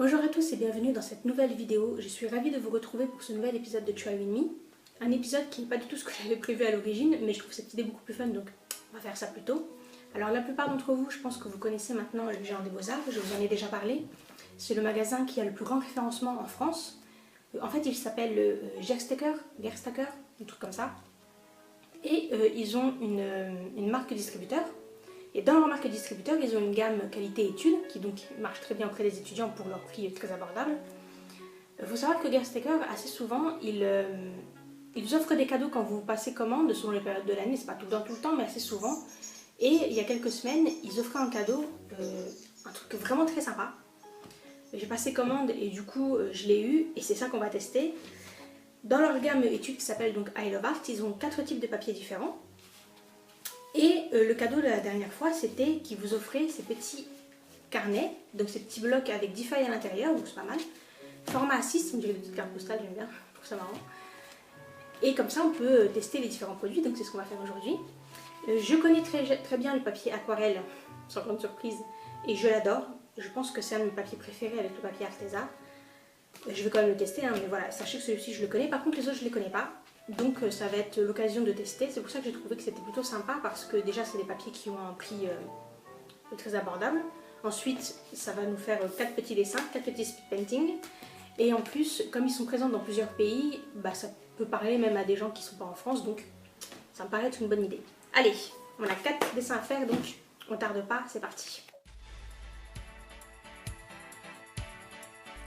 Bonjour à tous et bienvenue dans cette nouvelle vidéo. Je suis ravie de vous retrouver pour ce nouvel épisode de Try With Me. Un épisode qui n'est pas du tout ce que j'avais prévu à l'origine, mais je trouve cette idée beaucoup plus fun, donc on va faire ça plus tôt. Alors la plupart d'entre vous, je pense que vous connaissez maintenant le Géant des Beaux-Arts, je vous en ai déjà parlé. C'est le magasin qui a le plus grand référencement en France. En fait, il s'appelle Gerstacker, un truc comme ça. Et ils ont une marque distributeur. Et dans leur marque distributeur, ils ont une gamme qualité-études qui donc marche très bien auprès des étudiants pour leur prix très abordable. Il faut savoir que Gerstacker, assez souvent, ils offrent des cadeaux quand vous passez commande selon les périodes de l'année. C'est pas tout le temps, mais assez souvent. Et il y a quelques semaines, ils offraient un cadeau, un truc vraiment très sympa. J'ai passé commande et du coup, je l'ai eu et c'est ça qu'on va tester. Dans leur gamme études qui s'appelle donc I Love Art, ils ont 4 types de papiers différents. Et le cadeau de la dernière fois, c'était qu'ils vous offraient ces petits carnets, donc ces petits blocs avec 10 feuilles à l'intérieur, donc c'est pas mal. Format A6, on dirait des petites cartes postales, j'aime bien, je trouve ça marrant. Et comme ça, on peut tester les différents produits, donc c'est ce qu'on va faire aujourd'hui. Je connais très bien le papier aquarelle, sans grande surprise, et je l'adore. Je pense que c'est un de mes papiers préférés avec le papier Arteza. Je vais quand même le tester, hein, mais voilà, sachez que celui-ci je le connais, par contre les autres je les connais pas. Donc ça va être l'occasion de tester, c'est pour ça que j'ai trouvé que c'était plutôt sympa parce que déjà c'est des papiers qui ont un prix très abordable. Ensuite ça va nous faire 4 petits dessins, 4 petits speed painting. Et en plus, comme ils sont présents dans plusieurs pays, bah, ça peut parler même à des gens qui ne sont pas en France, donc ça me paraît être une bonne idée. Allez, on a 4 dessins à faire, donc on ne tarde pas, c'est parti.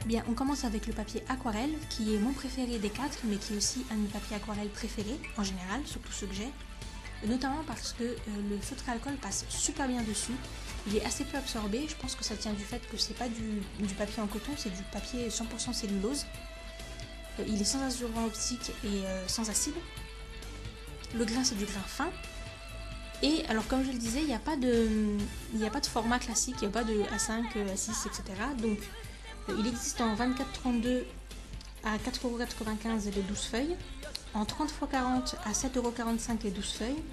Bien, on commence avec le papier aquarelle, qui est mon préféré des 4, mais qui est aussi un de mes papiers aquarelle préférés, en général, surtout ceux que j'ai. Notamment parce que le feutre à alcool passe super bien dessus, il est assez peu absorbé, je pense que ça tient du fait que c'est pas du papier en coton, c'est du papier 100% cellulose. Il est sans absorbant optique et sans acide. Le grain c'est du grain fin. Et alors comme je le disais, il n'y a pas de format classique, il n'y a pas de A5, A6, etc. Donc il existe en 24-32 à 4,95€ les 12 feuilles, en 30 x 40 à 7,45€ les 12 feuilles.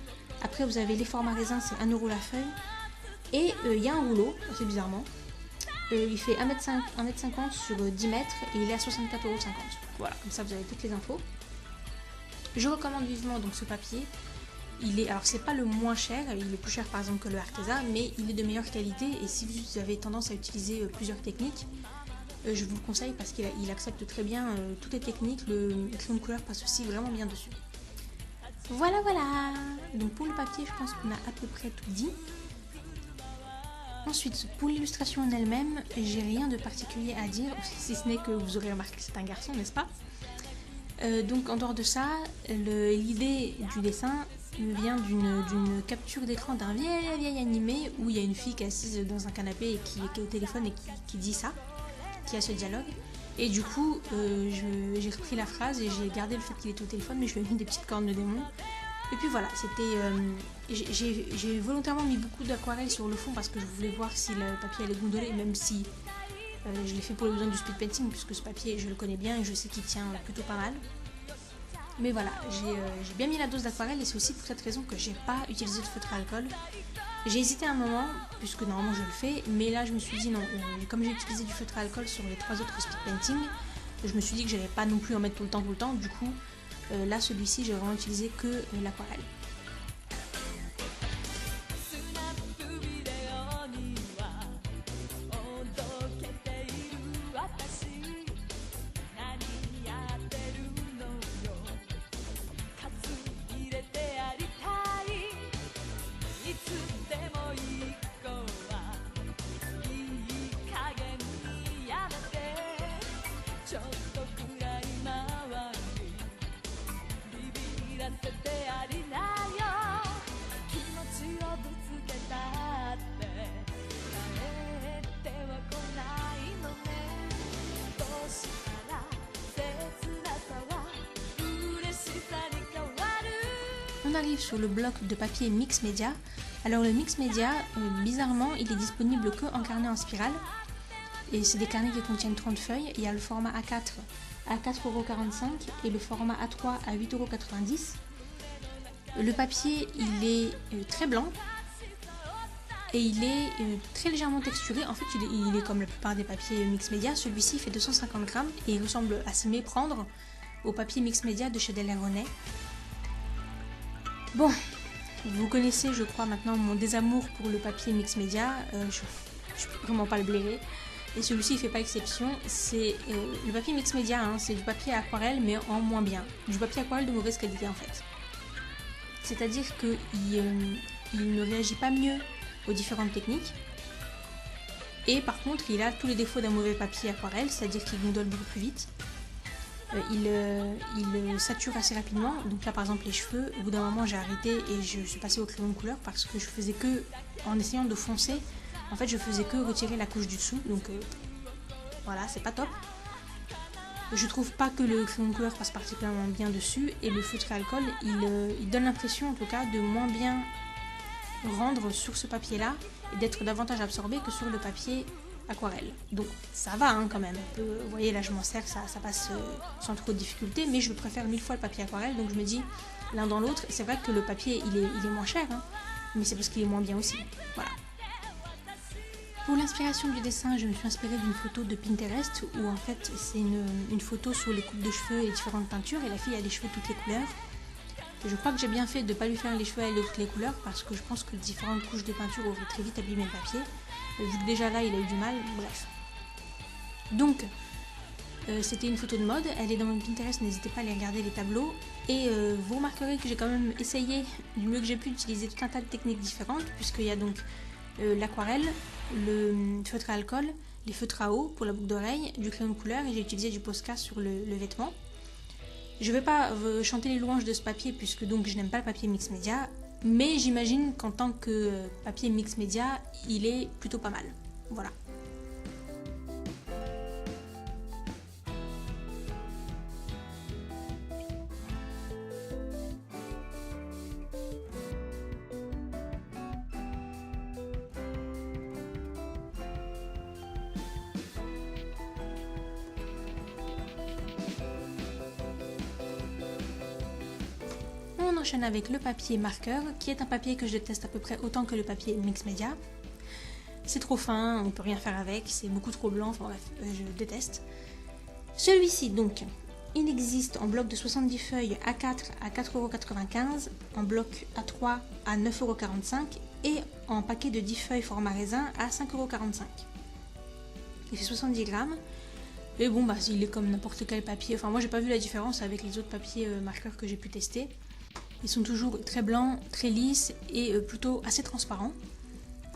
Après vous avez les formats raisins, c'est 1€ la feuille. Et il y a un rouleau, assez bizarrement. Il fait 1m50 sur 10 mètres et il est à 64,50€. Voilà, comme ça vous avez toutes les infos. Je recommande vivement donc ce papier. Alors c'est pas le moins cher, il est plus cher par exemple que le Arteza, mais il est de meilleure qualité et si vous avez tendance à utiliser plusieurs techniques, je vous le conseille parce qu'il accepte très bien toutes les techniques, le crayon de couleur passe aussi vraiment bien dessus. Voilà. Donc pour le papier, je pense qu'on a à peu près tout dit. Ensuite, pour l'illustration en elle-même, j'ai rien de particulier à dire, si ce n'est que vous aurez remarqué que c'est un garçon, n'est-ce pas ? Donc en dehors de ça, l'idée du dessin me vient d'une capture d'écran d'un vieil animé où il y a une fille qui est assise dans un canapé et qui est au téléphone et qui dit ça, qui a ce dialogue. Et du coup, j'ai repris la phrase et j'ai gardé le fait qu'il était au téléphone, mais je lui ai mis des petites cornes de démon. Et puis voilà, j'ai volontairement mis beaucoup d'aquarelle sur le fond parce que je voulais voir si le papier allait gondoler, même si je l'ai fait pour les besoins du speed painting, puisque ce papier je le connais bien et je sais qu'il tient plutôt pas mal. Mais voilà, j'ai bien mis la dose d'aquarelle et c'est aussi pour cette raison que j'ai pas utilisé de feutre à alcool. J'ai hésité un moment, puisque normalement je le fais, mais là je me suis dit non, comme j'ai utilisé du feutre à alcool sur les 3 autres speed painting, je me suis dit que j'allais pas non plus en mettre tout le temps, du coup là celui-ci j'ai vraiment utilisé que l'aquarelle. On arrive sur le bloc de papier mix média. Alors le mix média, bizarrement, il est disponible que en carnet en spirale. Et c'est des carnets qui contiennent 30 feuilles. Il y a le format A4 à 4,45€ et le format A3 à 8,90€. Le papier, il est très blanc. et il est très légèrement texturé. En fait, il est comme la plupart des papiers mix média. Celui-ci fait 250 grammes et il ressemble à s'y méprendre au papier mix média de chez Delahaye. Bon, vous connaissez, je crois, maintenant mon désamour pour le papier mix média. Je peux vraiment pas le blairer. Et celui-ci, il fait pas exception. C'est le papier mix média, hein, c'est du papier aquarelle, mais en moins bien. Du papier aquarelle de mauvaise qualité, en fait. C'est-à-dire qu'il ne réagit pas mieux aux différentes techniques. Et par contre, il a tous les défauts d'un mauvais papier aquarelle, c'est-à-dire qu'il gondole beaucoup plus vite. Il sature assez rapidement. Donc là, par exemple, les cheveux, au bout d'un moment, j'ai arrêté et je suis passée au crayon de couleur parce que je faisais que, en essayant de foncer, en fait, je faisais que retirer la couche du dessous. Donc voilà, c'est pas top. Je trouve pas que le crayon de couleur passe particulièrement bien dessus. Et le feutre à alcool, il donne l'impression, en tout cas, de moins bien rendre sur ce papier-là et d'être davantage absorbé que sur le papier aquarelle. Donc ça va hein, quand même. Vous voyez là je m'en sers, ça passe sans trop de difficulté, mais je préfère 1000 fois le papier aquarelle, donc je me dis l'un dans l'autre. C'est vrai que le papier il est moins cher, hein, mais c'est parce qu'il est moins bien aussi. Voilà. Pour l'inspiration du dessin, je me suis inspirée d'une photo de Pinterest où en fait c'est une photo sur les coupes de cheveux et les différentes peintures, et la fille a les cheveux toutes les couleurs. Je crois que j'ai bien fait de ne pas lui faire les cheveux avec toutes les couleurs parce que je pense que différentes couches de peinture auraient très vite abîmé le papier. Vu que déjà là il a eu du mal, bref. Donc, c'était une photo de mode, elle est dans mon Pinterest, n'hésitez pas à aller regarder les tableaux. Et vous remarquerez que j'ai quand même essayé du mieux que j'ai pu d'utiliser tout un tas de techniques différentes, puisqu'il y a donc l'aquarelle, le feutre à alcool, les feutres à eau pour la boucle d'oreille, du crayon de couleur et j'ai utilisé du Posca sur le vêtement. Je ne vais pas chanter les louanges de ce papier puisque donc je n'aime pas le papier mix média, mais j'imagine qu'en tant que papier mix média, il est plutôt pas mal. Voilà. On enchaîne avec le papier marqueur, qui est un papier que je déteste à peu près autant que le papier mix média. C'est trop fin, on peut rien faire avec, c'est beaucoup trop blanc, enfin bref, je déteste. Celui-ci donc, il existe en bloc de 70 feuilles A4 à 4,95€, en bloc A3 à 9,45€ et en paquet de 10 feuilles format raisin à 5,45€. Il fait 70 grammes. Et bon, bah, il est comme n'importe quel papier. Enfin, moi, j'ai pas vu la différence avec les autres papiers marqueurs que j'ai pu tester. Ils sont toujours très blancs, très lisses et plutôt assez transparents.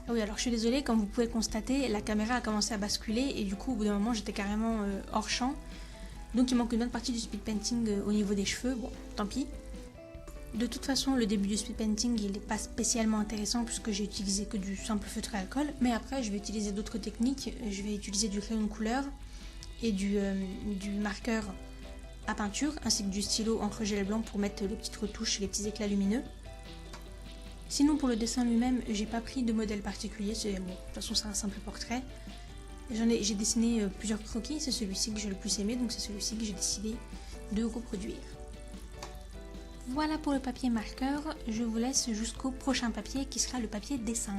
Ah oui, alors je suis désolée, comme vous pouvez le constater, la caméra a commencé à basculer et du coup, au bout d'un moment, j'étais carrément hors champ. Donc, il manque une bonne partie du speed painting au niveau des cheveux. Bon, tant pis. De toute façon, le début du speed painting, il n'est pas spécialement intéressant puisque j'ai utilisé que du simple feutre à alcool. Mais après, je vais utiliser d'autres techniques. Je vais utiliser du crayon de couleur et du marqueur à peinture, ainsi que du stylo encre gel blanc pour mettre les petites retouches et les petits éclats lumineux. Sinon, pour le dessin lui-même, j'ai pas pris de modèle particulier. Bon, de toute façon, c'est un simple portrait. J'ai dessiné plusieurs croquis, c'est celui-ci que j'ai le plus aimé, donc c'est celui-ci que j'ai décidé de reproduire. Voilà pour le papier marqueur, je vous laisse jusqu'au prochain papier qui sera le papier dessin.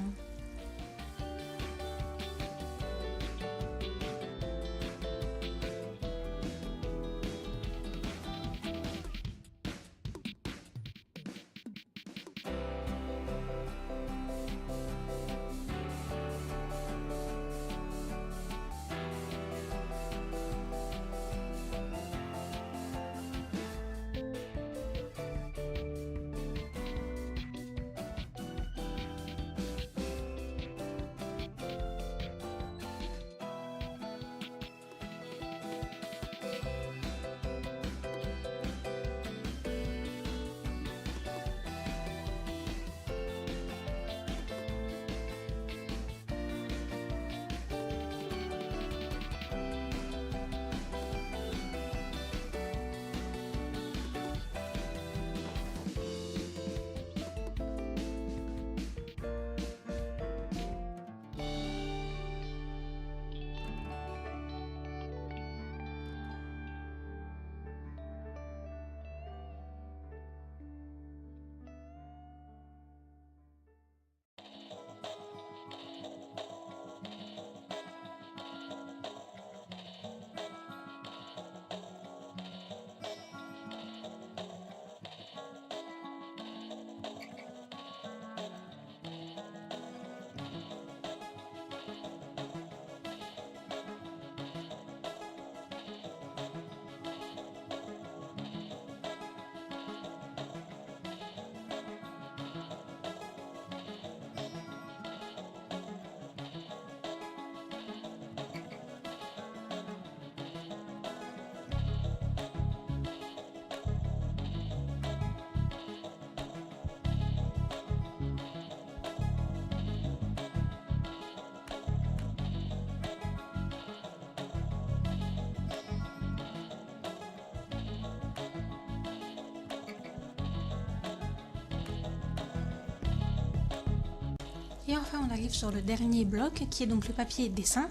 Et enfin on arrive sur le dernier bloc qui est donc le papier dessin.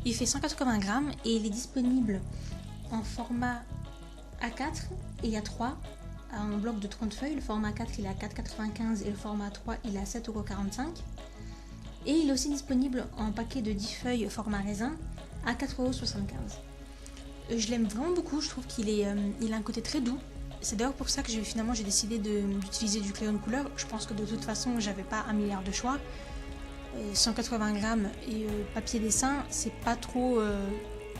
Il fait 180 grammes et il est disponible en format A4 et A3, un bloc de 30 feuilles. Le format A4 il est à 4,95 et le format A3 il est à 7,45 €. Et il est aussi disponible en paquet de 10 feuilles format raisin à 4,75 €. Je l'aime vraiment beaucoup, je trouve qu'il a un côté très doux. C'est d'ailleurs pour ça que j'ai décidé d'utiliser du crayon de couleur. Je pense que de toute façon j'avais pas un milliard de choix. 180 grammes et papier dessin, c'est pas trop...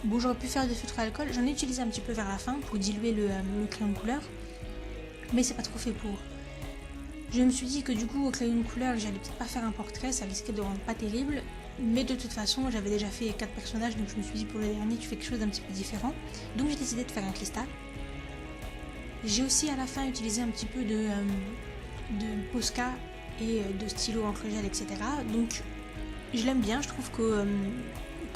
Bon, j'aurais pu faire des feutres à alcool, j'en ai utilisé un petit peu vers la fin pour diluer le crayon de couleur, mais c'est pas trop fait pour. Je me suis dit que du coup au crayon de couleur j'allais peut-être pas faire un portrait, ça risquait de rendre pas terrible, mais de toute façon j'avais déjà fait 4 personnages, donc je me suis dit pour le dernier tu fais quelque chose d'un petit peu différent, donc j'ai décidé de faire un cristal. J'ai aussi à la fin utilisé un petit peu de Posca et de stylo encre gel, etc. Donc je l'aime bien, je trouve que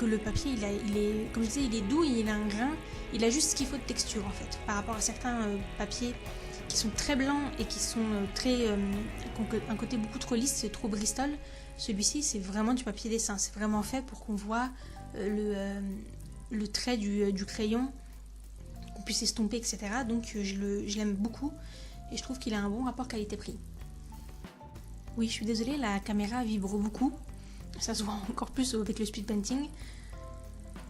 le papier il est, comme je disais, il est doux, il a un grain, il a juste ce qu'il faut de texture en fait, par rapport à certains papiers qui sont très blancs et qui sont qui ont un côté beaucoup trop lisse, c'est trop Bristol. Celui-ci c'est vraiment du papier dessin, c'est vraiment fait pour qu'on voit le trait du crayon, qu'on puisse estomper, etc. Donc je l'aime beaucoup et je trouve qu'il a un bon rapport qualité-prix. Oui, je suis désolée, la caméra vibre beaucoup, ça se voit encore plus avec le speed painting.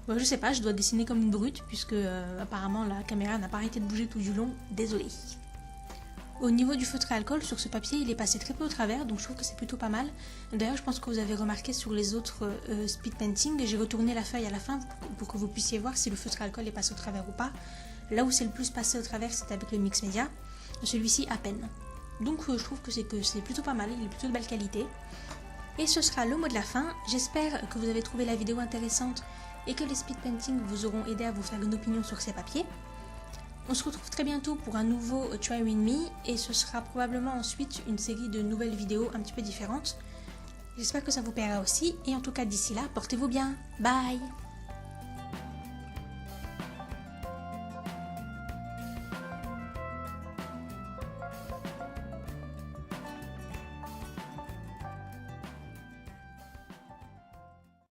Bon, je sais pas, je dois dessiner comme une brute puisque apparemment la caméra n'a pas arrêté de bouger tout du long, désolée. Au niveau du feutre à alcool, sur ce papier, il est passé très peu au travers, donc je trouve que c'est plutôt pas mal. D'ailleurs, je pense que vous avez remarqué sur les autres speed painting, j'ai retourné la feuille à la fin pour que vous puissiez voir si le feutre à alcool est passé au travers ou pas. Là où c'est le plus passé au travers, c'est avec le mix média, celui-ci à peine. Donc je trouve que c'est plutôt pas mal, il est plutôt de belle qualité. Et ce sera le mot de la fin. J'espère que vous avez trouvé la vidéo intéressante et que les speed painting vous auront aidé à vous faire une opinion sur ces papiers. On se retrouve très bientôt pour un nouveau Try With Me et ce sera probablement ensuite une série de nouvelles vidéos un petit peu différentes. J'espère que ça vous plaira aussi et en tout cas d'ici là, portez-vous bien. Bye!